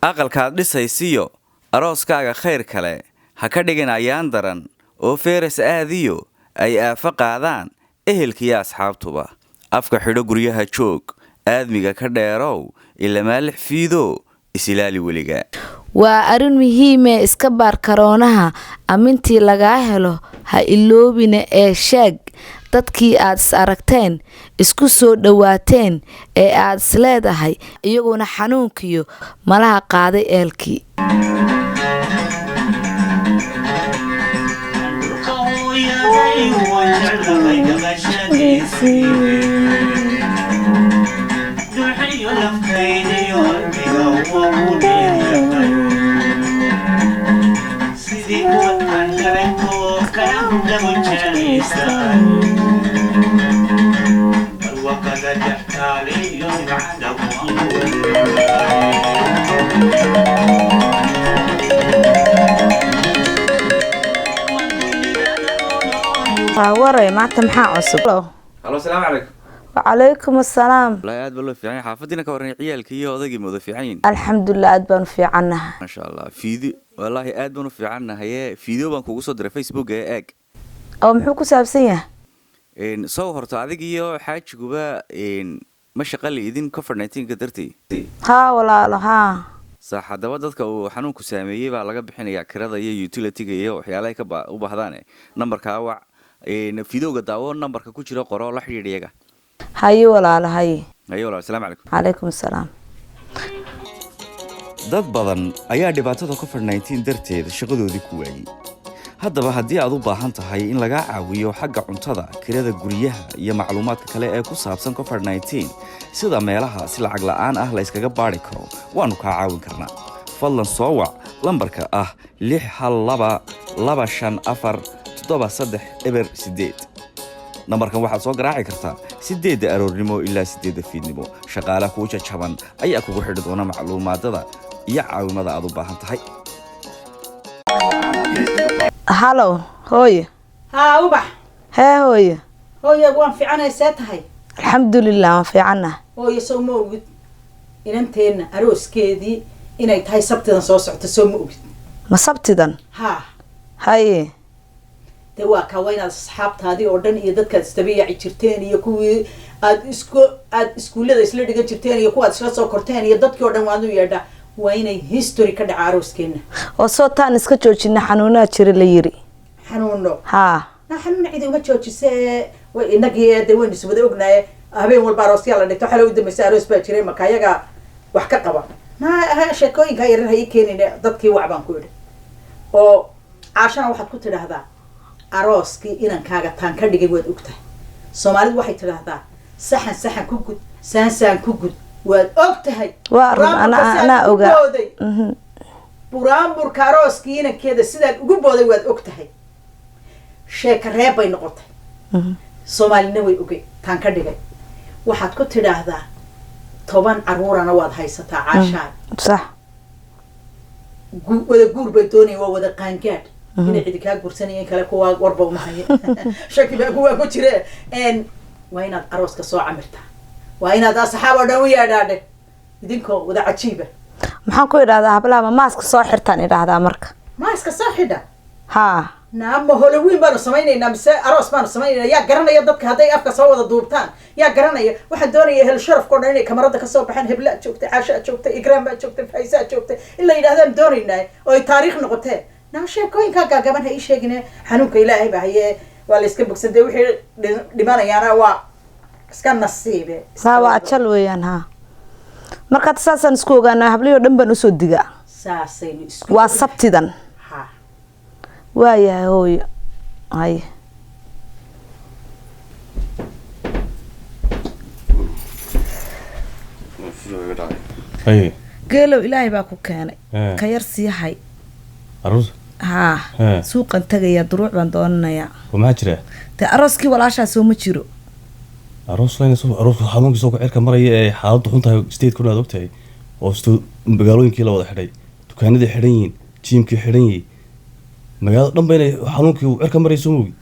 aqalkaad dhisaysiyo arooskaaga khayr kale ha ka dhigin ayaan daran oo feeras aadiyo ay aafa qaadaan ehelkiiyo asxaabtuba afka xidho guryaha joog aadmiga ka dheerow ilamaalix fiido isilaali weliga waa arrin muhiime iska baar karoonaha amintii lagaa helo ha iloobina ee sheeg dadkii aad is aragteen isku soo dhowaateen ee aad is leedahay iyaguna xanuunkiyo malaha qaaday eelkii waray maanta maxaa cusub halo salaamu calaykum وعليكم السلام والله aad baa loo fiican xaafadina ka waran ciyaalka iyo odagii moodo fiican yihiin alxamdulilah aad baan fiicanahay ma sha Allah fiidi wallahi aad baan u fiicanahay fiideo baan kugu soo diray Facebook ee eeg oo muxuu ku saabsan yahay soo horta adig iyo xaajiguba ma shaqali idin COVID-19 ka dartay ha walaalo ha saxadaba dadka uu xanuunku saameeyay baa laga bixinayaa kirada iyo utility-ga iyo waxyaalaha ka u baahdaan numberka wac fiidowga daawo numberka ku jira qoro la xiriir iyaga haye walaalo haye walaalo assalaamu calaykum calaykum assalaam dad badan ayaa dhibaatada COVID-19 darteed shaqadoodii ku waayay haddaba haddii aad u baahan tahay in lagaa caawiyo xagga cuntada kirada guryaha iyo macluumaadka kale ee ku saabsan COVID-19 sida meelaha si lacag la'aan ah la iskaga baari karo waanu kaa caawin karnaa fadlan soo wac lambarka ah 612-254-73 nambarkan waxaad soo garaaci kartaa 8 aroornimo ilaa 8 fiidnimo shaqaalaha kuu jajaban ayaa kugu xidhi doona macluumaadada iyo caawimada aad u baahan tahay halo hooyo ها وبح hee hooyo هويا وان في عنا ساتهاي alxamdulilah waan fiicanahay هويا سو موجود إن أنتين أروس كذي إن يتهاي سبتنا صوصعت سو موجود ma sabtidan ها haye توا كوين أصحاب هذه أردن يدك كاستبيع عشرتين يكوي أد إسكول هذا إسلام دقة عشرتين يكوي أد شخص كرتين يدك كأردن وانو يردا وين هيستوري كده عروس كنا oo soo taan iska joojina xanuunaa jira la yiri حنونو ها نحن عيد وما تشوفش وإنك دوين سبده وقناة هبين والباروس يلا نتو حلو قدام الساروس بتشري مكايا وحكا قبا ما شكوين كايرن هي كيني ضدكي وعبان كود أو عشان واحد كنت هذا عروس كي إن كاجا تان كردي جود أكتر سومالي واحد ترى هذا سحن كوكود سان كوكود وأكتر هاي أنا أوجا برامبر كاروس كي إن كده سيدا وجبودي واد أكتر هاي sheeka reeb bay noqotay Soomaalina way ogay taan ka dhigay waxaad ku tiraahdaa 10 caruurana waad haysataa caashaa sax wada guur bay doonay waa wada qaangaad inay cid ka gursanayeen kale kuwa warba uma haye shaki baa kuwa ku jira waa inaad arooska soo camirtaa waa inaad asxaabo dhan u yeedhaade idinkoo wada cajiiba maxaan ku idhaahdaa hablaha maaska soo xirtaan idhaahdaa marka maaska soo xidha haa نعم هالوين بانو سمينينا مس أراس بانو سمينينا يا جرنا يا ضدك هذا أفكار سوى ضوبتان يا جرنا واحد دوني هالشرف كورني كمرضى كسوق بحن هبلات شوكت عاشات شوكت إكرام شوكت فايسات شوكت إلا إذا هذا دونينا أو تاريخ نقطة نعم شيء كوين كا كمان هاي شيء جنا حنوك إلهي بهاي والإسكبك سدوا وحي لمانا يانا وا سكان نصيبه سوا أتشل ويان ها مركز ساسن سكوغا أنا هبليو دمبن وسوديغا ساسين واسبتدن وايا هوي هاي اي قالوا إلهي باكو كان كيرسي هاي عروس ها سوق انتغيا دروع بان دوننيا وما جرى تي أروسكي ولااشا سو ما جيرو عروس لين سو عروس xanuunka soo cirka maraya xaaladu xuntahay state kuna adogtay oo magaalooyinkii la wada xidhay dukaanadii xidhan yihiin jiimkii xidhan yihiin magaalada dhan bayna xanuunkii cirka marayso muugi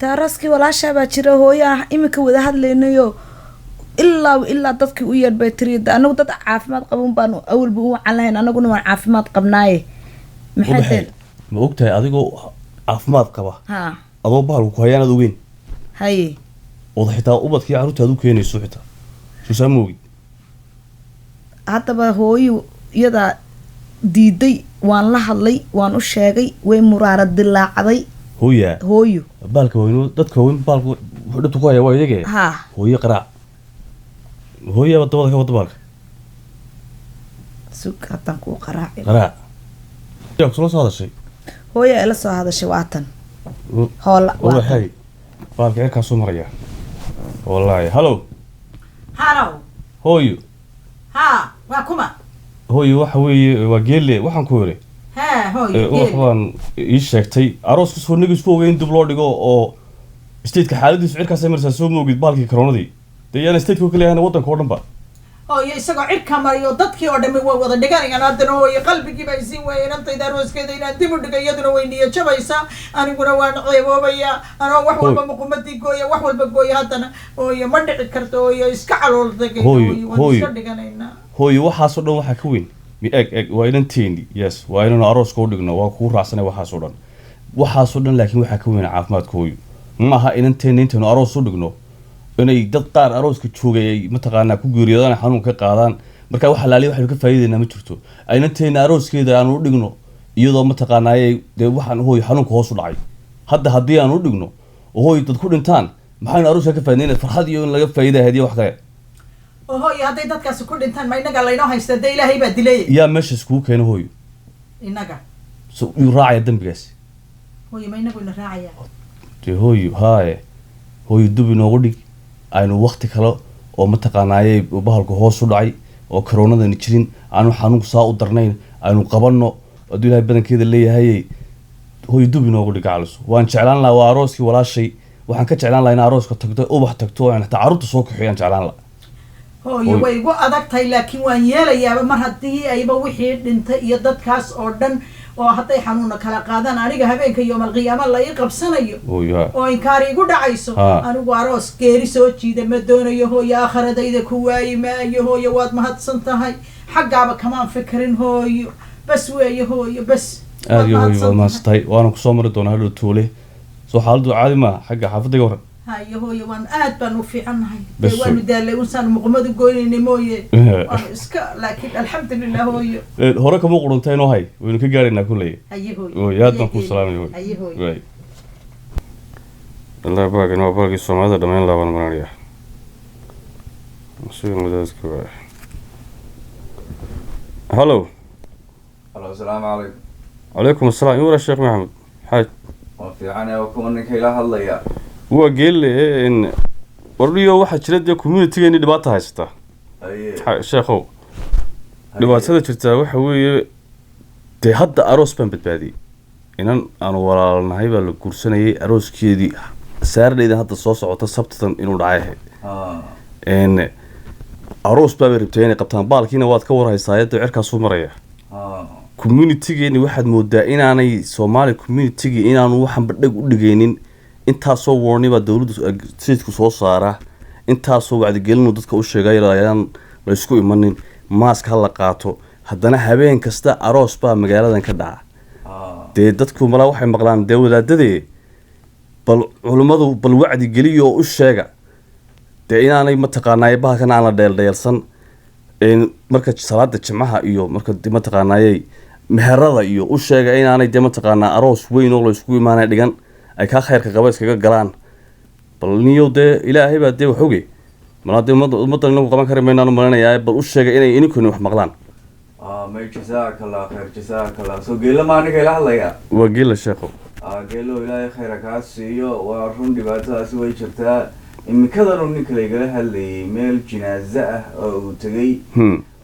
تي أروسكي ولااشا با جيرو هويا imika wada hadlaynayo ilaa dadkii u yeedh bay tiri anagu dad caafimaad qaban baanu awalba u wacan lahayn anaguna waan caafimaad qabnaaye maxay tahay ma ogtahay adigoo caafimaad qaba ha adoo bahalku ku hayaanaad ogeyn haye ood xitaa ubadkii carruurtaad u keenayso xitaa suusaa ma ogid haddaba hooyo iyadaa diiday waan la hadlay waan u sheegay way muraara dilaacday hooyaa hooyo baalka weynu dadka weyn baalku wuxuu dhibta ku hayaa waa iyagee ha hooyo qaraac hooyaaba dabada ka wada baalka sug haddaan kuu qaraaci qaraac yaa kusula soo hadashay hooyo ila soo hadashay waatan hoola wallahi baalka cirkaasuu maraya wallaahi hallow halow hooyo ha waa kuma hooyo waxa weeye waa geelle waxaan ku yiri ha hooyo wax baan ii sheegtay arooska soo nigisku ogeyn in dib loo dhigo oo stateka xaaladiisu cirkaasay marsaa soo moogid baalkii koronadii dee yaana stateka kale yahan waddanka oo dhan ba hooyo isagoo cirka mariyo dadkii oo dhammi way wada dhiganayaan haddana hooyo qalbigii baa isiin waayeen antayda arooskeeda inaan dib u dhiga iyaduna way niyo jabaysaa aniguna waan ceeboobayaa anoo wax walba muqumadii gooya wax walba gooya haddana hooyo ma dhici karto hooyo iska calool degay hooyo waan iska dhiganaynaa hooyo waxaasoo dhan waxaa ka weyn eg waa inanteeni yes waa inanu arooska u dhigno waa kuu raacsanay waxaasoo dhan laakiin waxaa ka weyn caafimaadka hooyo ma aha inanteena intaynu aroos u dhigno inay dad qaar arooska joogay ay mataqaanaa ku geeriyoodaan xanuun ka qaadaan marka wax alaaliya waxaynu ka faa'iidaynaa ma jirto inanteena arooskeeda aanu u dhigno iyadoo mataqaanaaye dee waxaan hooyo xanuunka hoos u dhacay hadda haddii aanu u dhigno oo hooyo dad ku dhintaan maxaynu arooska ka faa'iidayna farxad iyo in laga faa'iidaa hadiya wax kale oo hooyo hadday dadkaasi ku dhintaan ma inaga laynoo haysta dee ilaahay baa dilay yaa meesha iskugu keena hooyo inaga so yuu raacaya dembigaasi hooyo ma inagu ina raacaya dee hooyo haaye hooyo dub inoogu dhig aynu wakti kale oo mataqaanaaye bahalku hoos u dhacay oo koronadani jirin aanu xanuunku saa u darnayn aynu qabanno hadduu ilahay badankeeda leeyahay hooyo dub inoogu dhig caliso waan jeclaan lahaa waa arooskii walaashay waxaan ka jeclaan lahaa in arooska tagto ubax tagto aan xitaa carruurta soo kaxeeyaan jeclaan lahaa hooyo way igu adag tahay laakiin waan yeelayaaba mar haddii ayba wixii dhintay iyo dadkaas oo dhan oo hadday xanuuna kala qaadaan aniga habeenka yoomalqiyaama la ii qabsanayo oo inkaari igu dhacayso anigu aroos geeri soo jiida ma doonayo hooyo aakhiradayda ku waayi maayo hooyo waad mahadsan tahay xaggaaba kamaan fikirin hooyo bas weeye hooyo bas aada iyo hooyo waad mahadsan tahay waana kusoo mari doonaa hadhow toole soo xaaladu caadi maaha xagga xaafadayga waran hayo hooyo waan aad baan u fiicannahay dee waanu daalay unsaan muqmadu goynayna mooye waanu iska laakiin alxamdulilah hooyo hore kama qurunta inoo hay waynu ka gaaraynaa kulley haye hooyo aad baan kuu salaamaya haye hooyo allah baagin waa baagii soomaalida dhammayn laaban maranaya masuul wadaadka waa hallow asalaamu calaykum calaykum asalaam in wala sheekh maxamed xaaj waa fiican ee kuwa ninka ila hadlaya waa geelle wardhiyo waxaa jira dee communitygeeni dhibaata haysata sheekhow dhibaatada jirtaa waxa weeye dee hadda aroos baan badbaadiyey inan aanu walaalnahay baa la guursanayay arooskeedii saarnaydan hadda soo socota sabtatan inuu dhacay ahayd aroos baabay rabtay inay qabtaan baalkiina waad ka warhaysaa yadda cirkaasuu maraya communitygeeni waxaad moodaa inaanay soomaali communitygii inaanu waxaan badhag u dhigaynin intaasoo warni baa dowladda stateku soo saara intaasoo wacdigelinu dadka u sheegay ayaan la isku imanin maaska ha la qaato haddana habeen kasta aroos baa magaaladan ka dhaca dee dadku malaa waxay maqlaan dee wadaadadee bal culimmadu bal wacdi geliyo oo u sheega dee inaanay mataqaanaaye bahalkan aan la dheeldheelsan marka salaada jimcaha iyo marka mataqaanaaye meherada iyo u sheega inaanay dee mataqaanaa aroos weyn oo la isku imaanay dhigan ay kaa khayrka qaba iskaga galaan bal niyow dee ilaahay baa dee wax oge malaa dee ummaddan inagu qaban kari maynaanu malinayaa bal u sheega inay ininkuni wax maqlaan may jasaakallah khayr jasaakallah soo geela maa ninka ila hadlaya waa geela sheekho geelo ilaahay khayra kaa siiyo waa run dhibaatadaasi way jirtaa imikadanuu ninka laygala hadlayay meel jinaaze ah oo uu tegay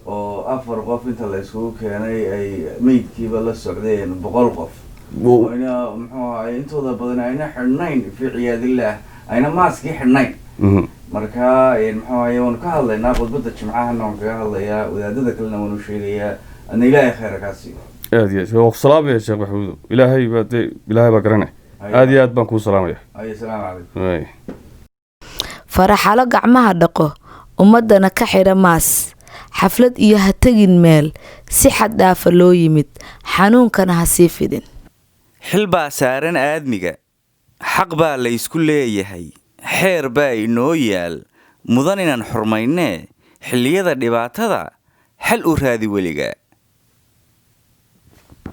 oo 4 qof inta la iskugu keenay ay meydkiiba la socdeen 100 qof ayna muxuu ahay intooda badan ayna xidhnayn fi ciyaadillah ayna maaskii xidhnayn marka muxuu ahay waanu ka hadlaynaa khudbadda jimcahana waan kaga hadlayaa wadaadada kalena waanu sheegayaa adna ilaahay khayra kaa siiyo aad iyo waa ku salaamaya sheekh maxamuud ilaahay baa garanay aad iyo aad baan kuu salaamaya asalaamu calaykum faraxalo gacmaha dhaqo ummadana ka xidha maas xaflad iyo ha tegin meel si xad dhaafa loo yimid xanuunkana ha sii fidin xil baa saaran aadmiga xaq baa la isku leeyahay xeer baa inoo yaal mudan inaan xurmaynee xilliyada dhibaatada xal u raadi weliga